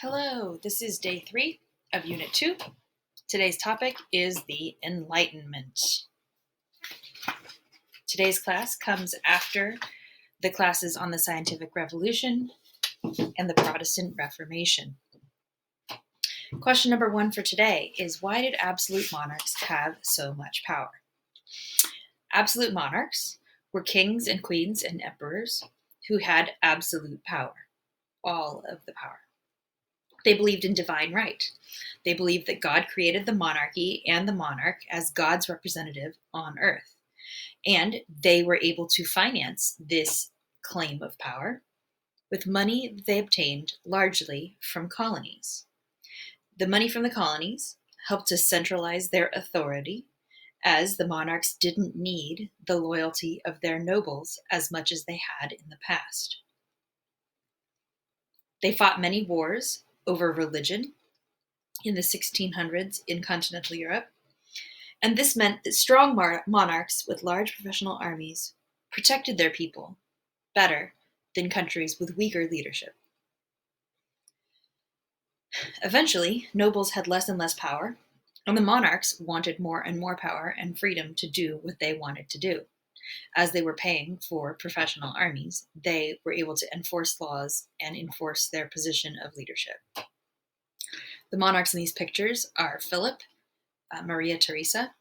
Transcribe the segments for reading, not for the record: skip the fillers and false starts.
Hello, this is day 3 of Unit 2. Today's topic is the Enlightenment. Today's class comes after the classes on the Scientific Revolution and the Protestant Reformation. Question number 1 for today is, why did absolute monarchs have so much power? Absolute monarchs were kings and queens and emperors who had absolute power, all of the power. They believed in divine right. They believed that God created the monarchy and the monarch as God's representative on earth. And they were able to finance this claim of power with money they obtained largely from colonies. The money from the colonies helped to centralize their authority, as the monarchs didn't need the loyalty of their nobles as much as they had in the past. They fought many wars over religion in the 1600s in continental Europe, and this meant that strong monarchs with large professional armies protected their people better than countries with weaker leadership. Eventually, nobles had less and less power, and the monarchs wanted more and more power and freedom to do what they wanted to do. As they were paying for professional armies, they were able to enforce laws and enforce their position of leadership. The monarchs in these pictures are Philip, Maria Theresa,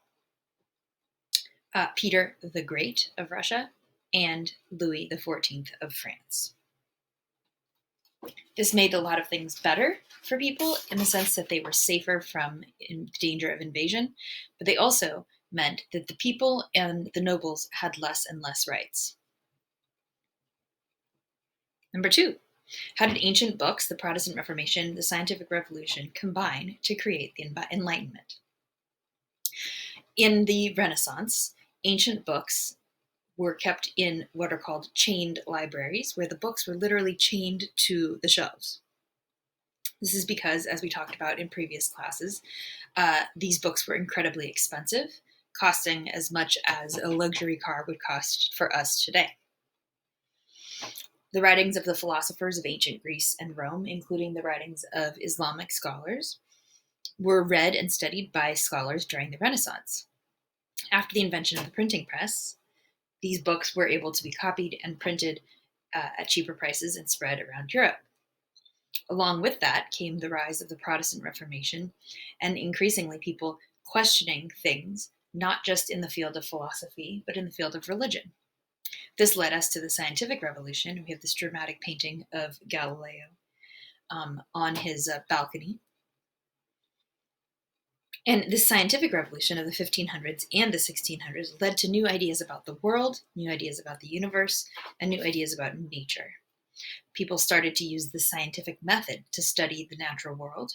Peter the Great of Russia, and Louis XIV of France. This made a lot of things better for people in the sense that they were safer from danger of invasion, but they also meant that the people and the nobles had less and less rights. Number 2, how did ancient books, the Protestant Reformation, the Scientific Revolution, combine to create the Enlightenment? In the Renaissance, ancient books were kept in what are called chained libraries, where the books were literally chained to the shelves. This is because, as we talked about in previous classes, these books were incredibly expensive, costing as much as a luxury car would cost for us today. The writings of the philosophers of ancient Greece and Rome, including the writings of Islamic scholars, were read and studied by scholars during the Renaissance. After the invention of the printing press, these books were able to be copied and printed at cheaper prices and spread around Europe. Along with that came the rise of the Protestant Reformation, and increasingly people questioning things, not just in the field of philosophy, but in the field of religion. This led us to the Scientific Revolution. We have this dramatic painting of Galileo on his balcony. And this scientific revolution of the 1500s and the 1600s led to new ideas about the world, new ideas about the universe, and new ideas about nature. People started to use the scientific method to study the natural world.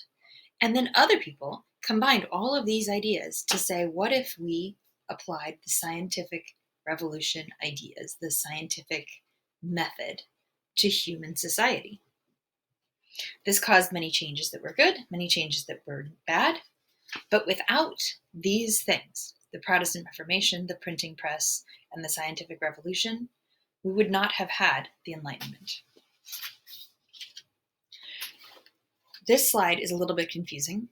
And then other people combined all of these ideas to say, what if we applied the scientific revolution ideas, the scientific method, to human society? This caused many changes that were good, many changes that were bad. But without these things, the Protestant Reformation, the printing press, and the scientific revolution, we would not have had the Enlightenment. This slide is a little bit confusing,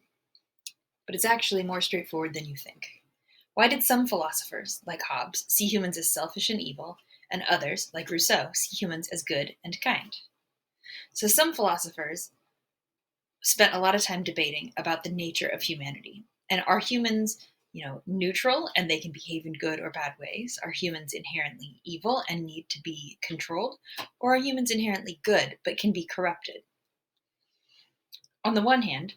but it's actually more straightforward than you think. Why did some philosophers, like Hobbes, see humans as selfish and evil, and others, like Rousseau, see humans as good and kind? So some philosophers spent a lot of time debating about the nature of humanity. And are humans, neutral and they can behave in good or bad ways? Are humans inherently evil and need to be controlled? Or are humans inherently good but can be corrupted? On the one hand,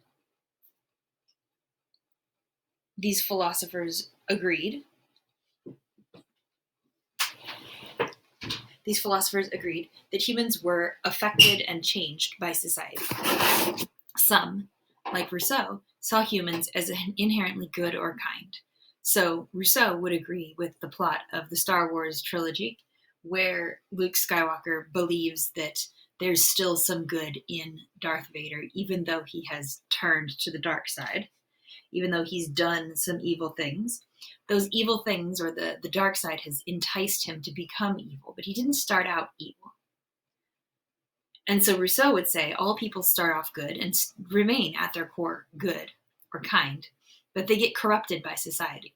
these philosophers agreed that humans were affected and changed by society. Some, like Rousseau, saw humans as inherently good or kind. So Rousseau would agree with the plot of the Star Wars trilogy, where Luke Skywalker believes that there's still some good in Darth Vader, even though he has turned to the dark side, even though he's done some evil things. Those evil things, or the dark side, has enticed him to become evil, but he didn't start out evil. And so Rousseau would say all people start off good and remain at their core good or kind, but they get corrupted by society.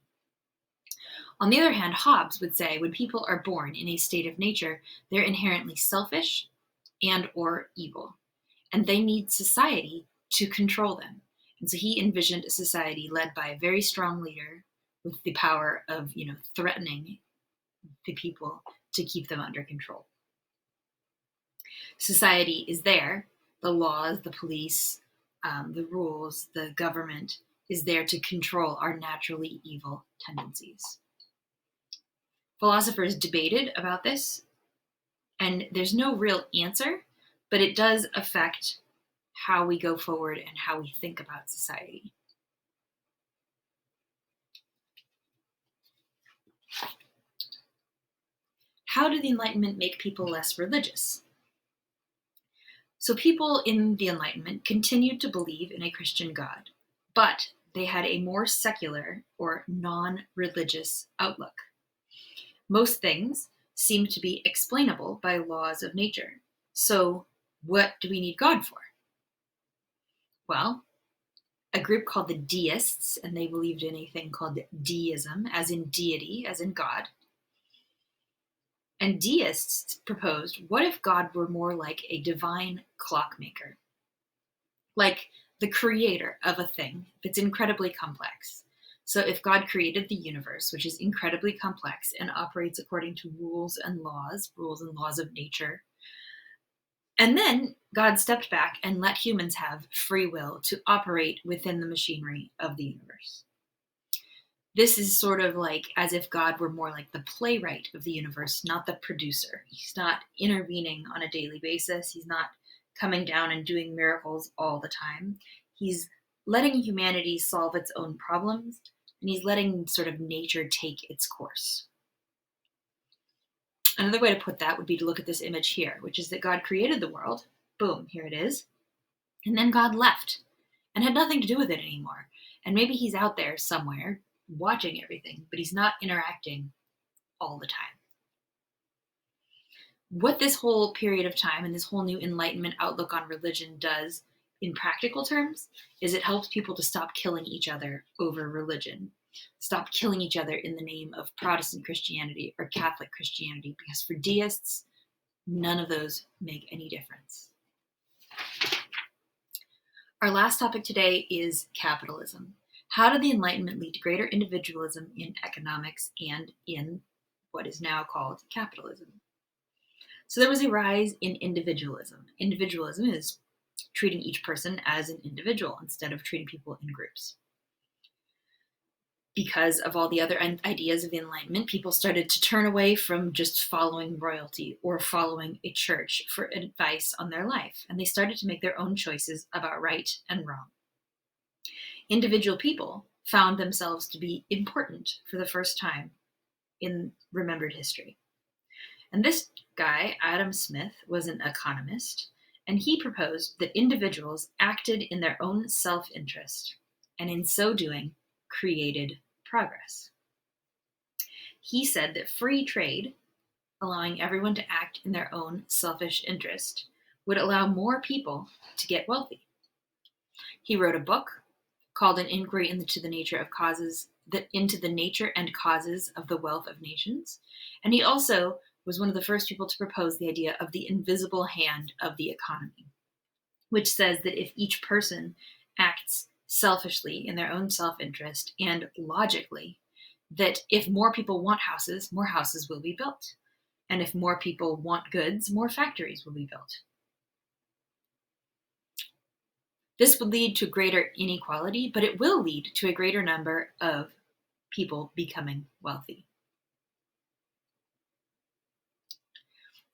On the other hand, Hobbes would say when people are born in a state of nature, they're inherently selfish and or evil, and they need society to control them. And so he envisioned a society led by a very strong leader with the power of, threatening the people to keep them under control. Society is there. The laws, the police, the rules, the government is there to control our naturally evil tendencies. Philosophers debated about this, and there's no real answer, but it does affect how we go forward and how we think about society. How did the Enlightenment make people less religious? So people in the Enlightenment continued to believe in a Christian God, but they had a more secular or non-religious outlook. Most things seem to be explainable by laws of nature. So what do we need God for? Well, a group called the deists, and they believed in a thing called deism, as in deity, as in God. And deists proposed, what if God were more like a divine clockmaker? Like the creator of a thing that's incredibly complex. So if God created the universe, which is incredibly complex and operates according to rules and laws of nature, and then God stepped back and let humans have free will to operate within the machinery of the universe. This is sort of like as if God were more like the playwright of the universe, not the producer. He's not intervening on a daily basis. He's not coming down and doing miracles all the time. He's letting humanity solve its own problems, and he's letting sort of nature take its course. Another way to put that would be to look at this image here, which is that God created the world. Boom, here it is. And then God left and had nothing to do with it anymore. And maybe he's out there somewhere watching everything, but he's not interacting all the time. What this whole period of time and this whole new Enlightenment outlook on religion does in practical terms is it helps people to stop killing each other over religion, stop killing each other in the name of Protestant Christianity or Catholic Christianity, because for deists, none of those make any difference. Our last topic today is capitalism. How did the Enlightenment lead to greater individualism in economics and in what is now called capitalism? So there was a rise in individualism. Individualism is treating each person as an individual instead of treating people in groups. Because of all the other ideas of the Enlightenment, people started to turn away from just following royalty or following a church for advice on their life, and they started to make their own choices about right and wrong. Individual people found themselves to be important for the first time in remembered history. And this guy, Adam Smith, was an economist, and he proposed that individuals acted in their own self-interest, and in so doing, created progress. He said that free trade, allowing everyone to act in their own selfish interest, would allow more people to get wealthy. He wrote a book called An Inquiry into the Nature and Causes of the Wealth of Nations. And he also was one of the first people to propose the idea of the invisible hand of the economy, which says that if each person acts selfishly in their own self-interest and logically, that if more people want houses, more houses will be built. And if more people want goods, more factories will be built. This would lead to greater inequality, but it will lead to a greater number of people becoming wealthy.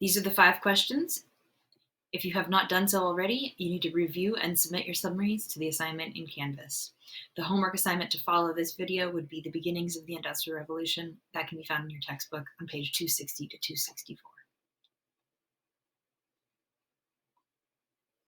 These are the 5 questions. If you have not done so already, you need to review and submit your summaries to the assignment in Canvas. The homework assignment to follow this video would be the beginnings of the Industrial Revolution. That can be found in your textbook on page 260 to 264.